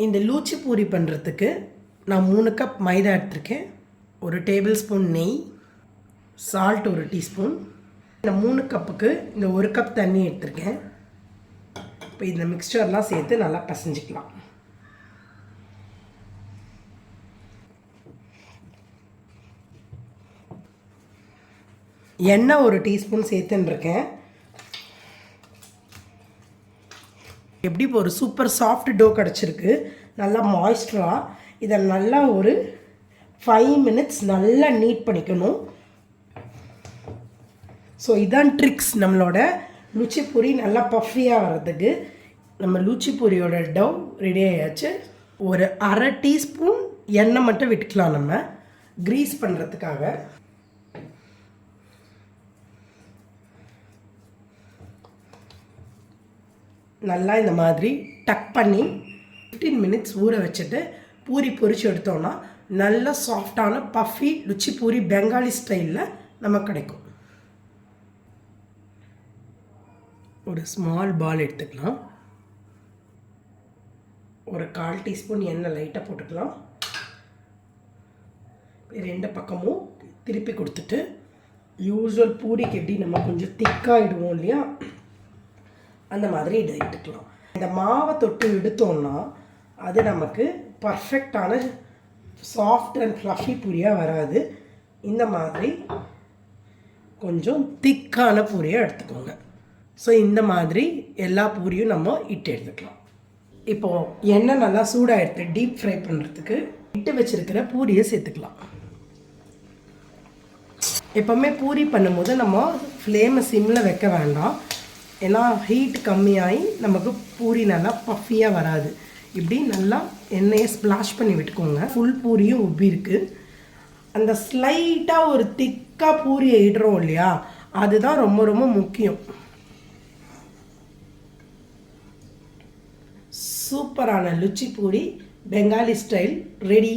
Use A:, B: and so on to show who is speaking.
A: இந்த லூச்சி பூரி பண்ணுறதுக்கு நான் 3 கப் மைதா எடுத்திருக்கேன், 1 டேபிள் ஸ்பூன் நெய், சால்ட் 1 டீஸ்பூன். இந்த 3 கப்புக்கு இந்த 1 கப் தண்ணி எடுத்திருக்கேன். இப்போ இந்த மிக்ஸ்சர்லாம் சேர்த்து நல்லா பிசைஞ்சிக்கலாம். எண்ணெய் 1 டீஸ்பூன் சேர்த்துன்ருக்கேன். எப்படி இப்போ ஒரு சூப்பர் சாஃப்ட் டோ கிடச்சிருக்கு, நல்லா மாய்ஸ்டராக. இதை நல்லா ஒரு 5 மினிட்ஸ் நல்லா நீட் பண்ணிக்கணும். ஸோ இதான் ட்ரிக்ஸ் நம்மளோட லூச்சி பூரி நல்லா பஃபியாக வர்றதுக்கு. நம்ம லூச்சி பூரியோட டோ ரெடி ஆயாச்சு. ஒரு 1/2 டீஸ்பூன் எண்ணெய் மட்டும் விட்டுக்கலாம் நம்ம க்ரீஸ் பண்ணுறதுக்காக. நல்லா இந்த மாதிரி டக் பண்ணி 15 மினிட்ஸ் ஊற வச்சுட்டு பூரி பொரிச்சு எடுத்தோன்னா நல்ல சாஃப்டான பஃபி லுச்சி பூரி பெங்காலி ஸ்டைலில் நமக்கு கிடைக்கும். ஒரு ஸ்மால் பால் எடுத்துக்கலாம். ஒரு 1/4 டீஸ்பூன் எண்ணெய் லைட்டாக போட்டுக்கலாம். 2 பக்கமும் திருப்பி கொடுத்துட்டு யூஸ்வல் பூரிக்கு எப்படி நம்ம கொஞ்சம் திக்காகிடுவோம் இல்லையா, அந்த மாதிரி இதை எடுத்துக்கலாம். இந்த மாவை தொட்டு எடுத்தோம்னா அது நமக்கு பர்ஃபெக்டான சாஃப்ட் அண்ட் ஃப்ளஃபி பூரியாக வராது. இந்த மாதிரி கொஞ்சம் திக்கான பூரியாக எடுத்துக்கோங்க. ஸோ இந்த மாதிரி எல்லா பூரியும் நம்ம இட்டு எடுத்துக்கலாம். இப்போது எண்ணெய் நல்லா சூடாக எடுத்து டீப் ஃப்ரை பண்ணுறதுக்கு இட்டு வச்சுருக்கிற பூரியை சேர்த்துக்கலாம். எப்போவுமே பூரி பண்ணும்போது நம்ம ஃப்ளேமை சிம்மில் வைக்க வேண்டாம், ஏன்னா ஹீட் கம்மியாகி நமக்கு பூரி நல்லா பஃபியாக வராது. இப்படி நல்லா எண்ணெயை ஸ்ப்ளாஷ் பண்ணி விட்டுக்கோங்க. ஃபுல் பூரியும் உப்பி இருக்குது. அந்த ஸ்லைட்டாக ஒரு திக்காக பூரியை இடுறோம் இல்லையா, அதுதான் ரொம்ப ரொம்ப முக்கியம். சூப்பரான லுச்சி பூரி பெங்காலி ஸ்டைல் ரெடி.